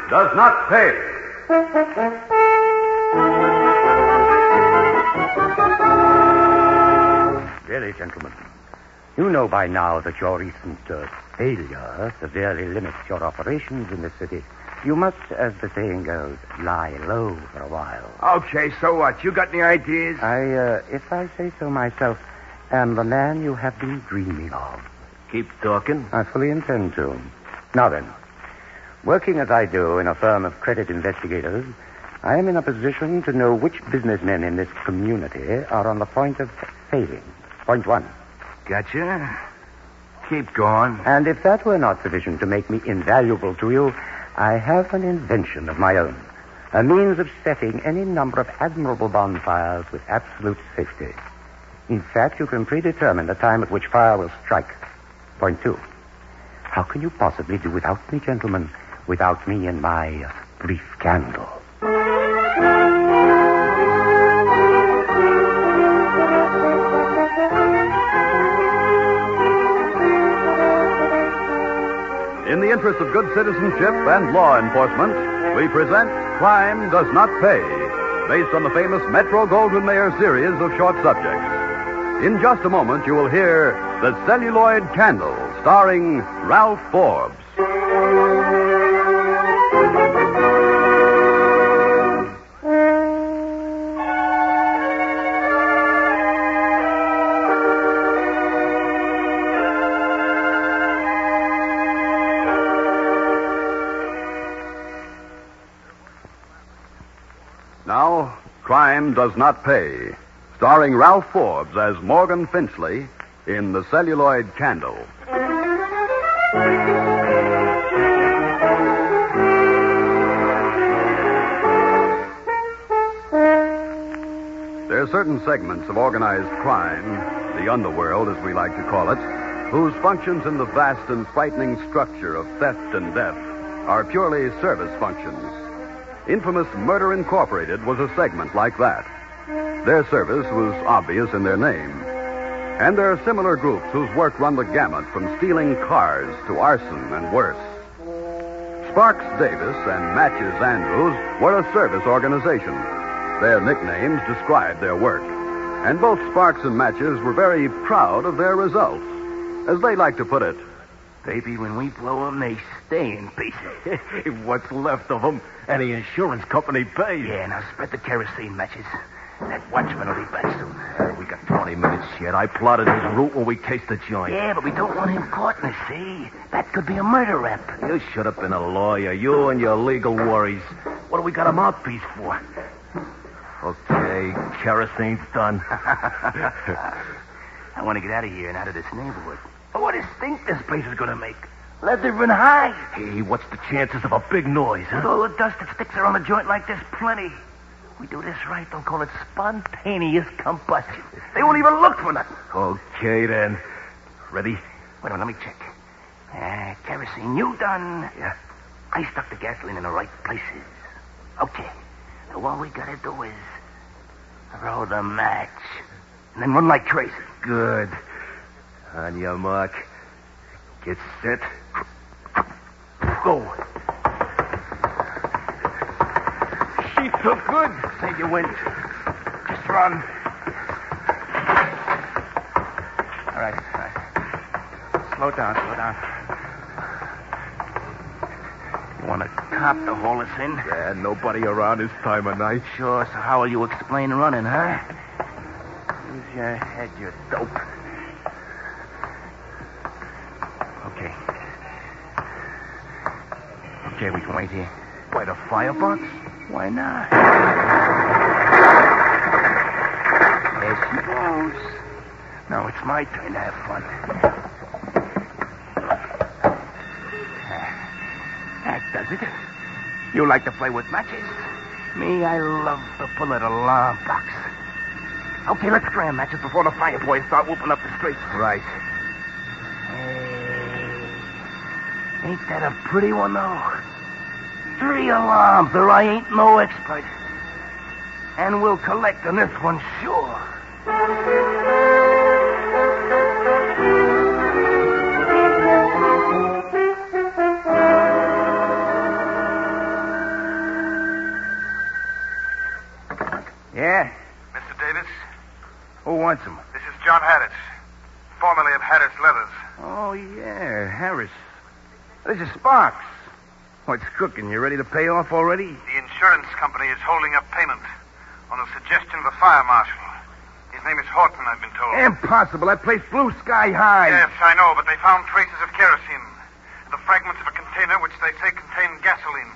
does not pay. Really, gentlemen, you know by now that your recent failure severely limits your operations in this city. You must, as the saying goes, lie low for a while. Okay, so what? You got any ideas? If I say so myself, am the man you have been dreaming of. Keep talking. I fully intend to. Now then, working as I do in a firm of credit investigators, I am in a position to know which businessmen in this community are on the point of failing. Point one. Gotcha. Keep going. And if that were not sufficient to make me invaluable to you, I have an invention of my own. A means of setting any number of admirable bonfires with absolute safety. In fact, you can predetermine the time at which fire will strike. Point two. How can you possibly do without me, gentlemen, without me and my brief candle? In the interest of good citizenship and law enforcement, we present Crime Does Not Pay, based on the famous Metro-Goldwyn-Mayer series of short subjects. In just a moment, you will hear The Celluloid Candle, starring Ralph Forbes. Now, Crime Does Not Pay, starring Ralph Forbes as Morgan Finchley in The Celluloid Candle. There are certain segments of organized crime, the underworld as we like to call it, whose functions in the vast and frightening structure of theft and death are purely service functions. Infamous Murder Incorporated was a segment like that. Their service was obvious in their name. And there are similar groups whose work run the gamut from stealing cars to arson and worse. Sparks Davis and Matches Andrews were a service organization. Their nicknames described their work. And both Sparks and Matches were very proud of their results. As they like to put it, Baby, when we blow them, they stay in pieces. What's left of them, and the insurance company pays. Yeah, now spread the kerosene, Matches. That watchman will be back soon. We got 20 minutes yet. I plotted his route when we cased the joint. Yeah, but we don't want him caught in the sea. That could be a murder rap. You should have been a lawyer. You and your legal worries. What do we got a mouthpiece for? Okay, kerosene's done. I want to get out of here and out of this neighborhood. But what a stink this place is going to make. Leather and high. Hey, what's the chances of a big noise, huh? With all the dust that sticks around the joint like this, plenty. We do this right, they'll call it spontaneous combustion. They won't even look for nothing. Okay, then. Ready? Wait a minute, let me check. Kerosene, you done? Yeah. I stuck the gasoline in the right places. Okay. So all we gotta do is throw the match. And then run like crazy. Good. On your mark. Get set. Go. She's so good. Say you win. Just run. All right. Slow down. You want a cop to haul us in? Yeah, nobody around this time of night. Sure, so how will you explain running, huh? Use your head, you dope. Okay, we can wait here. By the firebox? Why not? There she goes. Now it's my turn to have fun. That does it. You like to play with matches? Me, I love to pull at alarm box. Okay, let's scram matches before the fire boys start whooping up the street. Right. Hey, ain't that a pretty one, though? 3 alarms, or I ain't no expert. And we'll collect on this one, sure. Yeah? Mr. Davis, Who wants him? this is John Harris, formerly of Harris Leathers. Oh, yeah, Harris. This is Sparks. What's cooking? You ready to pay off already? The insurance company is holding up payment on the suggestion of the fire marshal. His name is Horton, I've been told. Impossible. That place blew sky high. Yes, I know, but they found traces of kerosene and the fragments of a container which they say contained gasoline.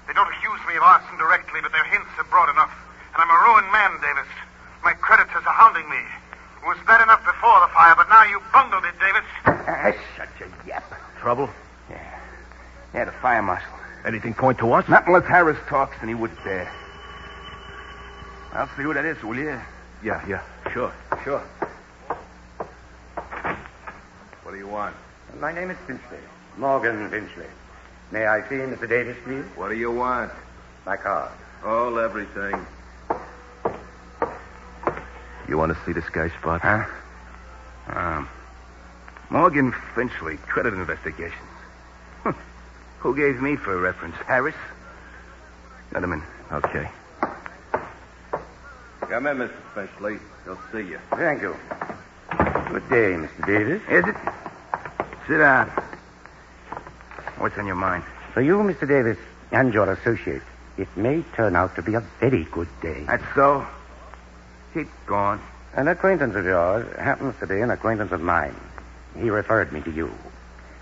They don't accuse me of arson directly, but their hints are broad enough. And I'm a ruined man, Davis. My creditors are hounding me. It was bad enough before the fire, but now you bungled it, Davis. Shut your yap. Trouble? Yeah, the fire marshal. Anything point to us? Not unless Harris talks, and he would dare. I'll see who that is, will you? Yeah. Sure. What do you want? My name is Finchley. Morgan Finchley. May I see Mr. Davis, please? What do you want? My card. All everything. You want to see this guy, Spot? Huh? Morgan Finchley, credit investigations. Who gave me for reference? Harris? Let him in. Okay. Come in, Mr. Finchley. He'll see you. Thank you. Good day, Mr. Davis. Is it? Sit down. What's on your mind? For you, Mr. Davis, and your associate, it may turn out to be a very good day. That's so? Keep going. An acquaintance of yours happens to be an acquaintance of mine. He referred me to you,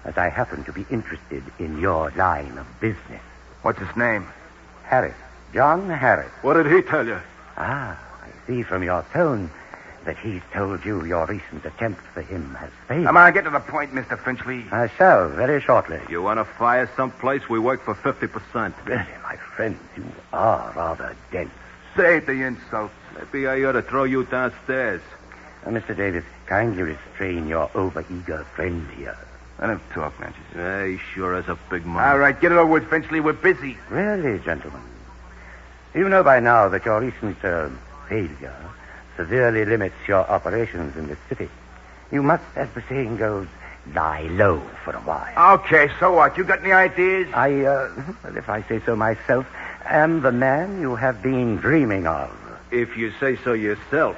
as I happen to be interested in your line of business. What's his name? Harris. John Harris. What did he tell you? I see from your tone that he's told you your recent attempt for him has failed. Come on, get to the point, Mr. Finchley. I shall, very shortly. You want to fire someplace? We work for 50%. Really, my friend, you are rather dense. Save the insult. Maybe I ought to throw you downstairs. Mr. Davis, kindly restrain your overeager friend here. Let him talk, Natchez. Yeah, he sure has a big mouth. All right, get it over with, Finchley. We're busy. Really, gentlemen. You know by now that your recent failure severely limits your operations in this city. You must, as the saying goes, lie low for a while. Okay, so what? You got any ideas? Well, if I say so myself, am the man you have been dreaming of. If you say so yourself.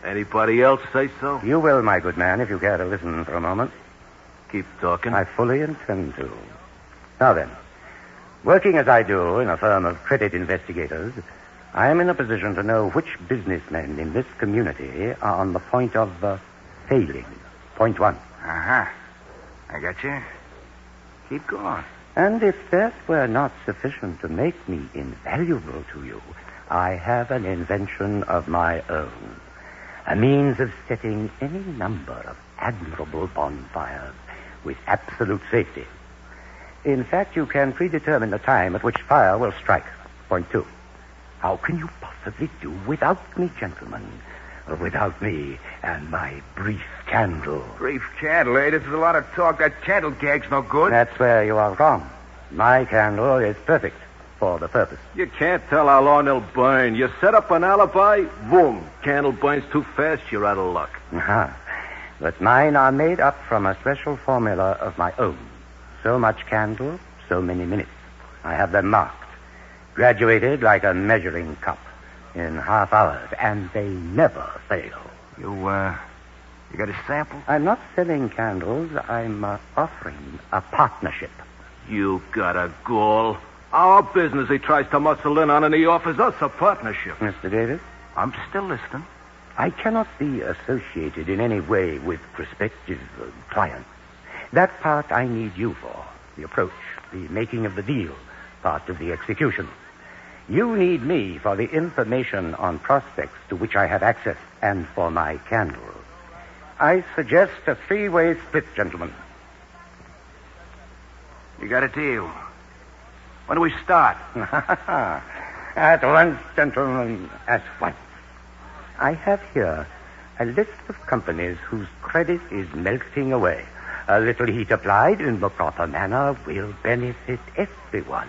Anybody else say so? You will, my good man, if you care to listen for a moment. Keep talking. I fully intend to. Now then, working as I do in a firm of credit investigators, I am in a position to know which businessmen in this community are on the point of failing. Point one. Uh-huh. I got you. Keep going. And if that were not sufficient to make me invaluable to you, I have an invention of my own. A means of setting any number of admirable bonfires with absolute safety. In fact, you can predetermine the time at which fire will strike. Point two. How can you possibly do without me, gentlemen? Or without me and my brief candle? Brief candle, eh? This is a lot of talk. That candle gag's no good. That's where you are wrong. My candle is perfect for the purpose. You can't tell how long they'll burn. You set up an alibi, boom. Candle burns too fast, you're out of luck. Uh-huh. But mine are made up from a special formula of my own. So much candle, so many minutes. I have them marked, graduated like a measuring cup in half hours, and they never fail. You got a sample? I'm not selling candles. I'm offering a partnership. You got a gall. Our business he tries to muscle in on, and he offers us a partnership. Mr. Davis? I'm still listening. I cannot be associated in any way with prospective clients. That part I need you for. The approach, the making of the deal, part of the execution. You need me for the information on prospects to which I have access and for my candle. I suggest a three-way split, gentlemen. You got a deal. When do we start? At once, gentlemen, at once. I have here a list of companies whose credit is melting away. A little heat applied in the proper manner will benefit everyone.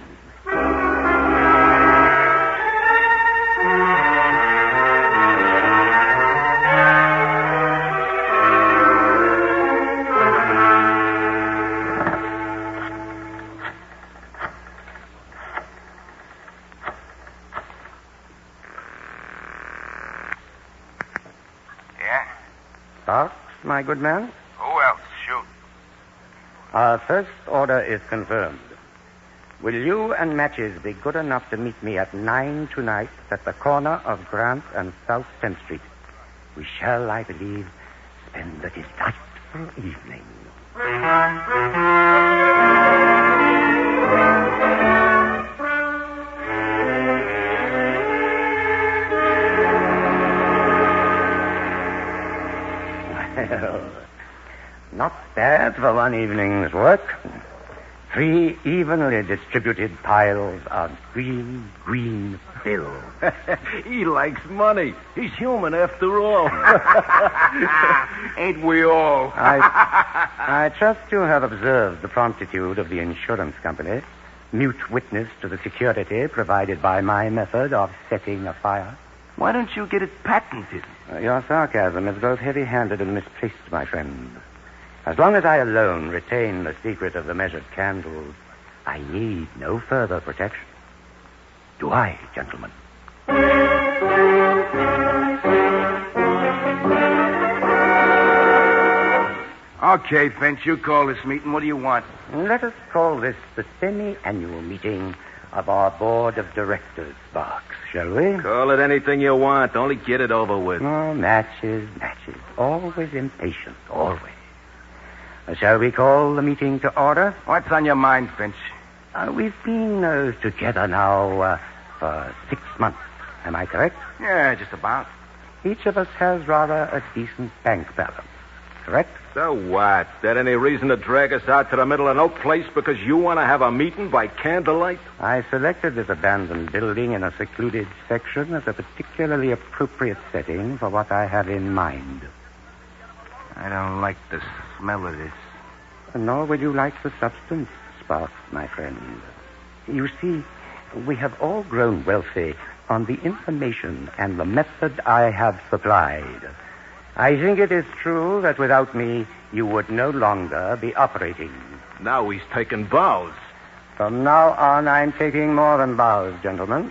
Sparks, my good man? Who else? Shoot. Our first order is confirmed. Will you and Matches be good enough to meet me at 9 tonight at the corner of Grant and South 10th Street? We shall, I believe, spend a delightful evening. Well, not bad for one evening's work. 3 evenly distributed piles of green bill. He likes money. He's human after all. Ain't we all? I trust you have observed the promptitude of the insurance company, mute witness to the security provided by my method of setting a fire. Why don't you get it patented? Your sarcasm is both heavy-handed and misplaced, my friend. As long as I alone retain the secret of the measured candles, I need no further protection. Do I, gentlemen? Okay, Finch, you call this meeting. What do you want? Let us call this the semi-annual meeting of our board of directors, Sparks, shall we? Call it anything you want. Only get it over with. Oh, Matches. Always impatient, always. Shall we call the meeting to order? What's on your mind, Finch? We've been together now for 6 months. Am I correct? Yeah, just about. Each of us has rather a decent bank balance. Correct? So what? That any reason to drag us out to the middle of no place because you want to have a meeting by candlelight? I selected this abandoned building in a secluded section as a particularly appropriate setting for what I have in mind. I don't like the smell of this. Nor will you like the substance, Sparks, my friend. You see, we have all grown wealthy on the information and the method I have supplied. I think it is true that without me, you would no longer be operating. Now he's taking vows. From now on, I'm taking more than vows, gentlemen.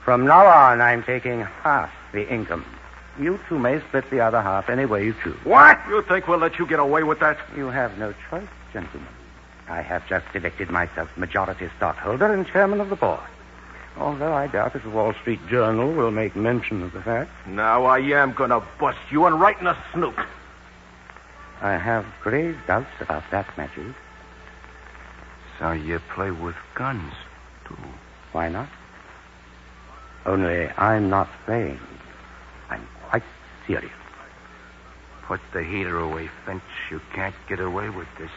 From now on, I'm taking half the income. You two may split the other half any way you choose. What? You think we'll let you get away with that? You have no choice, gentlemen. I have just elected myself majority stockholder and chairman of the board. Although I doubt if the Wall Street Journal will make mention of the fact. Now I am going to bust you and right in the snoot. I have grave doubts about that, Matthews. So you play with guns, too? Why not? Only I'm not playing. I'm quite serious. Put the heater away, Finch. You can't get away with this.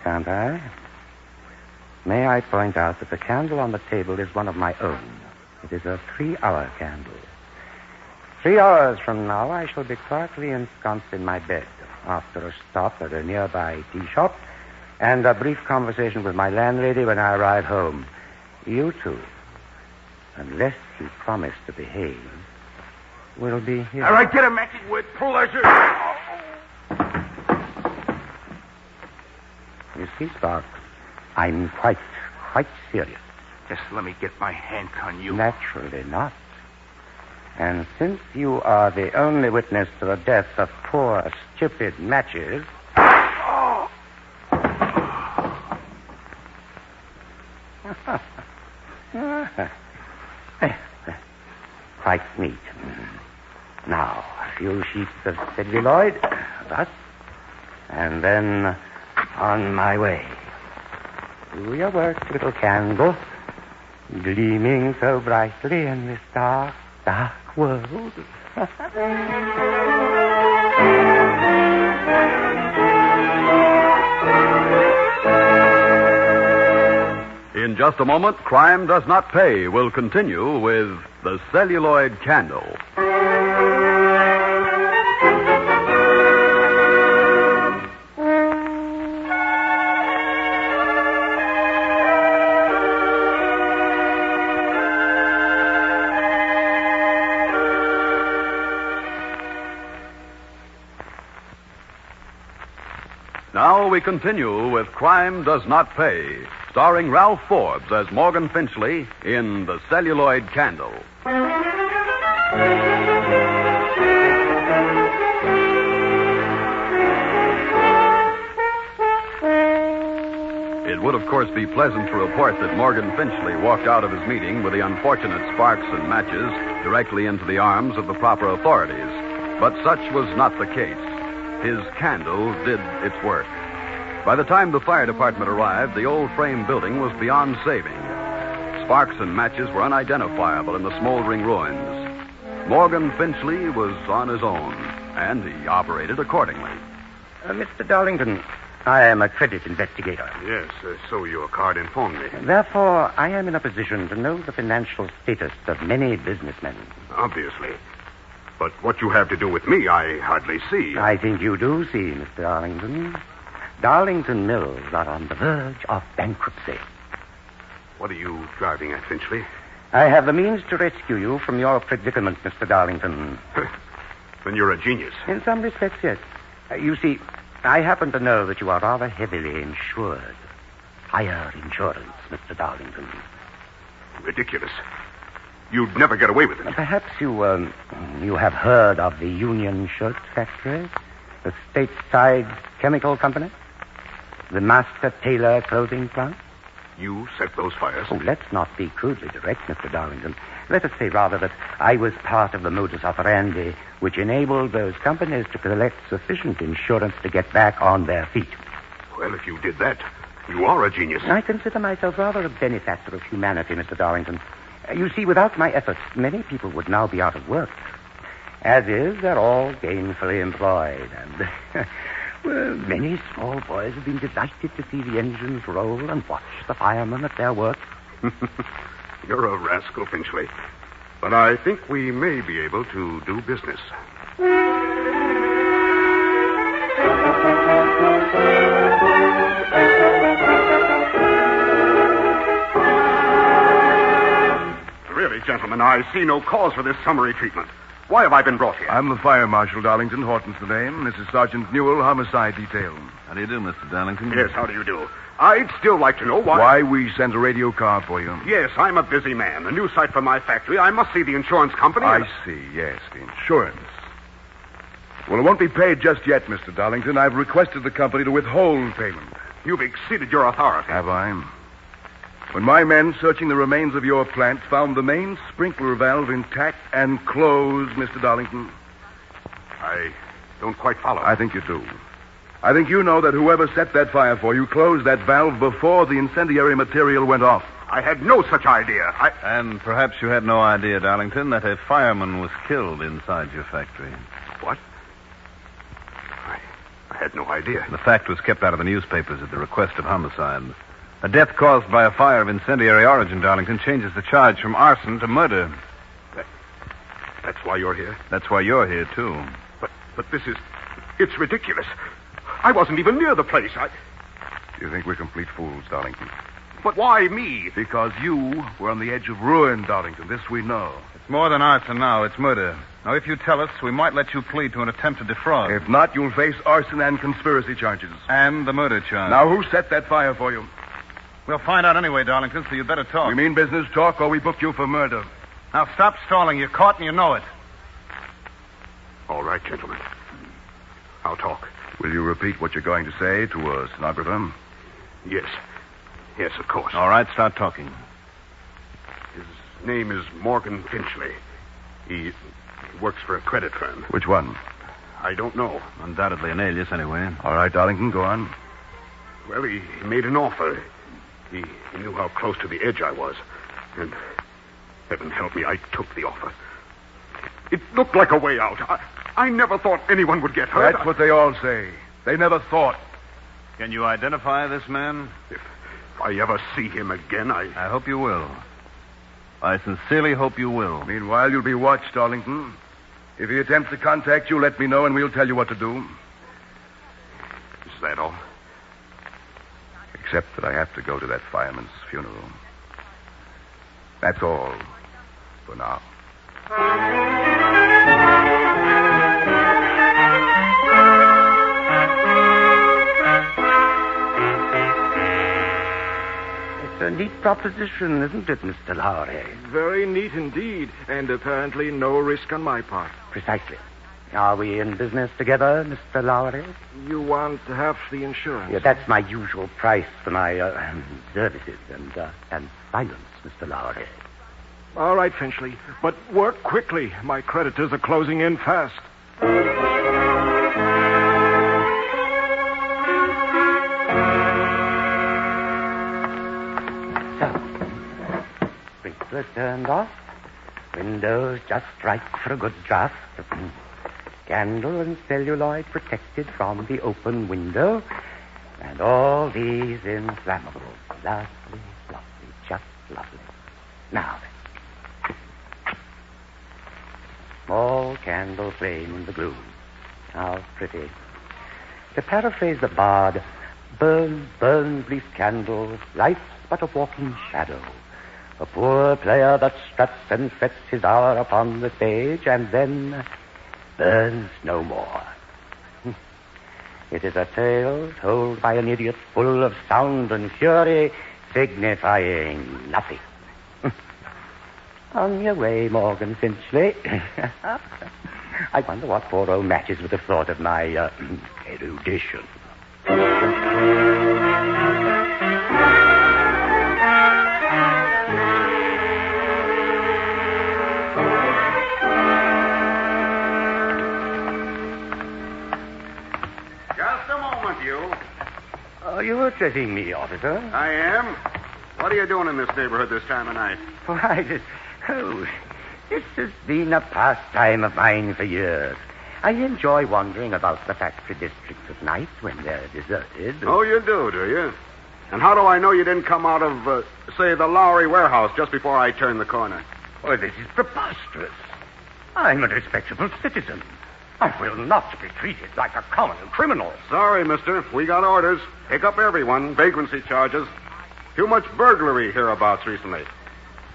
Can't I? May I point out that the candle on the table is one of my own. It is a 3-hour candle. 3 hours from now, I shall be quietly ensconced in my bed after a stop at a nearby tea shop and a brief conversation with my landlady when I arrive home. You two, unless you promise to behave, will be here. All right, get him, Matches, with pleasure. You see, Sparks, I'm quite serious. Just let me get my hands on you. Naturally not. And since you are the only witness to the death of poor, stupid Matches... Oh. Quite neat. Now, a few sheets of celluloid, thus, and then on my way. Do your work, little candle, gleaming so brightly in this dark, dark world. In just a moment, Crime Does Not Pay will continue with the Celluloid Candle. Now we continue with Crime Does Not Pay, starring Ralph Forbes as Morgan Finchley in The Celluloid Candle. would, of course, be pleasant to report that Morgan Finchley walked out of his meeting with the unfortunate sparks and matches directly into the arms of the proper authorities. But such was not the case. His candle did its work. By the time the fire department arrived, the old frame building was beyond saving. Sparks and matches were unidentifiable in the smoldering ruins. Morgan Finchley was on his own, and he operated accordingly. Mr. Darlington, I am a credit investigator. Yes, so your card informed me. Therefore, I am in a position to know the financial status of many businessmen. Obviously. But what you have to do with me, I hardly see. I think you do see, Mr. Darlington. Darlington Mills are on the verge of bankruptcy. What are you driving at, Finchley? I have the means to rescue you from your predicament, Mr. Darlington. Then you're a genius. In some respects, yes. You see, I happen to know that you are rather heavily insured. Fire insurance, Mr. Darlington. Ridiculous. You'd never get away with it. Perhaps you have heard of the Union Shirt Factory, the stateside chemical company, the Master Tailor clothing plant. You set those fires? Oh, let's not be crudely direct, Mr. Darlington. Let us say, rather, that I was part of the modus operandi which enabled those companies to collect sufficient insurance to get back on their feet. Well, if you did that, you are a genius. I consider myself rather a benefactor of humanity, Mr. Darlington. You see, without my efforts, many people would now be out of work. As is, they're all gainfully employed. And, well, many small boys have been delighted to see the engines roll and watch the firemen at their work. You're a rascal, Finchley. But I think we may be able to do business. Really, gentlemen, I see no cause for this summary treatment. Why have I been brought here? I'm the fire marshal, Darlington. Horton's the name. This is Sergeant Newell, homicide detail. How do you do, Mr. Darlington? Yes, how do you do? I'd still like to know why we sent a radio car for you. Yes, I'm a busy man. A new site for my factory. I must see the insurance company. I see, yes, the insurance. Well, it won't be paid just yet, Mr. Darlington. I've requested the company to withhold payment. You've exceeded your authority. Have I? When my men searching the remains of your plant found the main sprinkler valve intact and closed, Mr. Darlington. I don't quite follow. I think you do. I think you know that whoever set that fire for you closed that valve before the incendiary material went off. I had no such idea. And perhaps you had no idea, Darlington, that a fireman was killed inside your factory. What? I had no idea. The fact was kept out of the newspapers at the request of homicide. A death caused by a fire of incendiary origin, Darlington, changes the charge from arson to murder. That's why you're here? That's why you're here, too. But this is... It's ridiculous. I wasn't even near the place. You think we're complete fools, Darlington? But why me? Because you were on the edge of ruin, Darlington. This we know. It's more than arson now. It's murder. Now, if you tell us, we might let you plead to an attempt to defraud. If not, you'll face arson and conspiracy charges. And the murder charge. Now, who set that fire for you? We'll find out anyway, Darlington, so you'd better talk. We mean business talk, or we book you for murder. Now, stop stalling. You're caught and you know it. All right, gentlemen. I'll talk. Will you repeat what you're going to say to a stenographer? Yes. Yes, of course. All right, start talking. His name is Morgan Finchley. He works for a credit firm. Which one? I don't know. Undoubtedly an alias, anyway. All right, Darlington, go on. Well, he made an offer. He knew how close to the edge I was. And, heaven help me, I took the offer. It looked like a way out. I never thought anyone would get hurt. That's what they all say. They never thought. Can you identify this man? If I ever see him again, I hope you will. I sincerely hope you will. Meanwhile, you'll be watched, Darlington. If he attempts to contact you, let me know and we'll tell you what to do. Is that all? Except that I have to go to that fireman's funeral. That's all for now. It's a neat proposition, isn't it, Mr. Lowry? Very neat indeed, and apparently no risk on my part. Precisely. Are we in business together, Mr. Lowry? You want half the insurance? Yeah, that's my usual price for my services and silence, Mr. Lowry. All right, Finchley. But work quickly. My creditors are closing in fast. So, sprinkler turned off. Windows just right for a good draft. Candle and celluloid protected from the open window. And all these inflammable. Lovely, lovely, just lovely. Now then. Small candle flame in the gloom. How pretty. To paraphrase the bard, burn, burn, brief candle, life's but a walking shadow. A poor player that struts and frets his hour upon the stage and then burns no more. It is a tale told by an idiot full of sound and fury, signifying nothing. On your way, Morgan Finchley. I wonder what poor old matches would have thought of my erudition. Just a moment, you. Are you addressing me, officer? I am. What are you doing in this neighborhood this time of night? Why, this has been a pastime of mine for years. I enjoy wandering about the factory districts at night when they're deserted. Oh, you do you? And how do I know you didn't come out of, say, the Lowry warehouse just before I turned the corner? Oh, this is preposterous. I'm a respectable citizen. I will not be treated like a common criminal. Sorry, mister. We got orders. Pick up everyone. Vagrancy charges. Too much burglary hereabouts recently.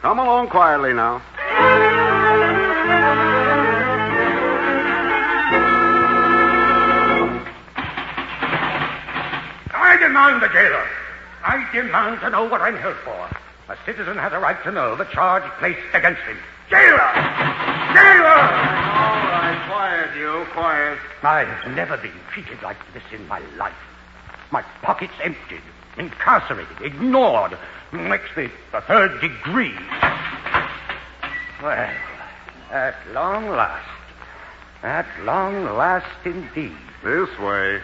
Come along quietly now. I demand the jailer. I demand to know what I'm here for. A citizen has a right to know the charge placed against him. Jailer! Jailer! All right, quiet, you. Quiet. I've never been treated like this in my life. My pockets emptied, incarcerated, ignored. Makes me the third degree. Well, at long last. At long last indeed. This way.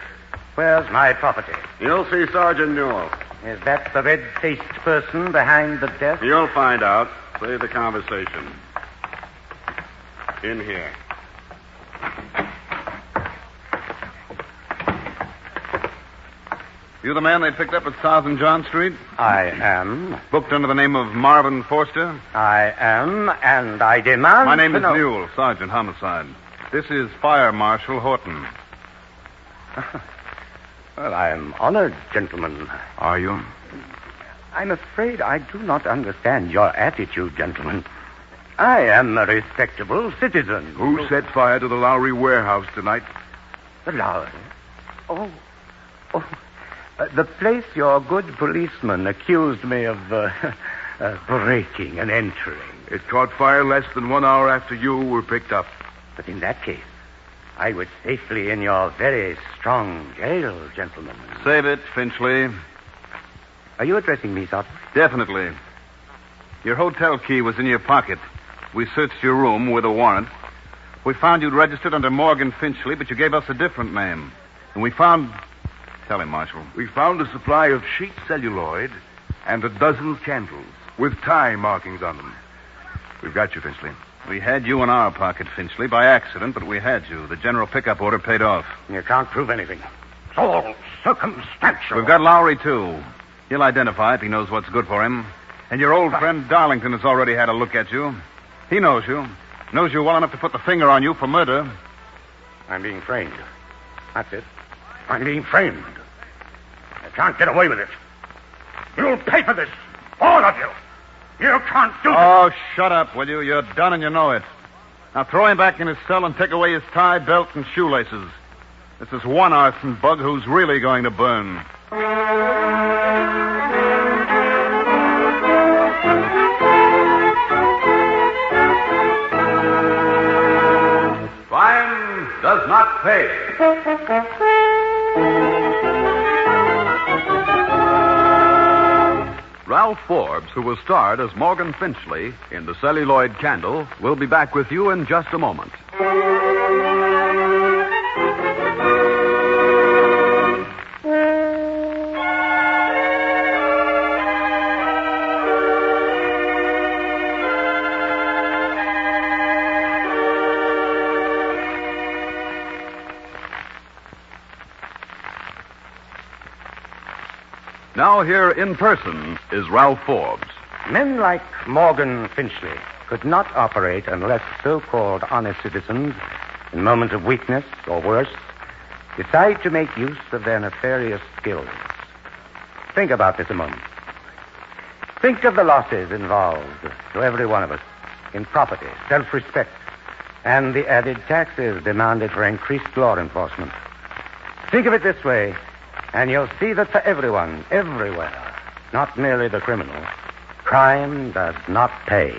Where's my property? You'll see Sergeant Newell. Is that the red-faced person behind the desk? You'll find out. Save the conversation. In here. You the man they picked up at South and John Street? I am. Booked under the name of Marvin Forster? I am, and I demand... My name is know... Newell, Sergeant Homicide. This is Fire Marshal Horton. Well, I am honored, gentlemen. Are you? I'm afraid I do not understand your attitude, gentlemen. I am a respectable citizen. Who set fire to the Lowry warehouse tonight? The Lowry? Oh. The place your good policeman accused me of breaking and entering. It caught fire less than 1 hour after you were picked up. But in that case, I was safely in your very strong jail, gentlemen. Save it, Finchley. Are you addressing me, Sergeant? Definitely. Your hotel key was in your pocket. We searched your room with a warrant. We found you'd registered under Morgan Finchley, but you gave us a different name. And we found... Tell him, Marshal. We found a supply of sheet celluloid and a dozen candles with time markings on them. We've got you, Finchley. We had you in our pocket, Finchley, by accident, but we had you. The general pickup order paid off. You can't prove anything. It's all circumstantial. We've got Lowry, too. He'll identify if he knows what's good for him. And your old friend Darlington has already had a look at you. He knows you. Knows you well enough to put the finger on you for murder. I'm being framed. That's it. I'm being framed. I can't get away with it. You'll pay for this. All of you. You can't do this. Oh, shut up, will you? You're done and you know it. Now throw him back in his cell and take away his tie, belt, and shoelaces. This is one arson bug who's really going to burn. does not pay. Ralph Forbes, who was starred as Morgan Finchley in The Celluloid Candle, will be back with you in just a moment. Now here in person is Ralph Forbes. Men like Morgan Finchley could not operate unless so-called honest citizens, in moments of weakness or worse, decide to make use of their nefarious skills. Think about this a moment. Think of the losses involved to every one of us in property, self-respect, and the added taxes demanded for increased law enforcement. Think of it this way, and you'll see that for everyone, everywhere, not merely the criminal, crime does not pay.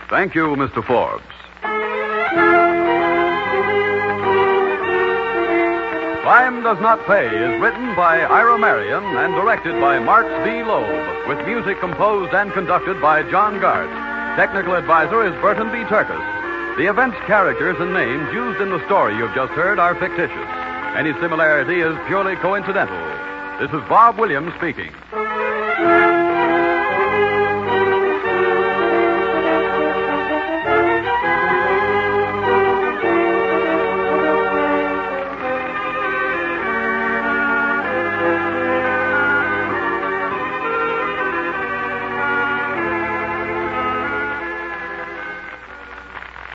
Thank you, Mr. Forbes. Crime Does Not Pay is written by Ira Marion and directed by Marks D. Loeb, with music composed and conducted by John Gart. Technical advisor is Burton B. Turkis. The events, characters, and names used in the story you've just heard are fictitious. Any similarity is purely coincidental. This is Bob Williams speaking.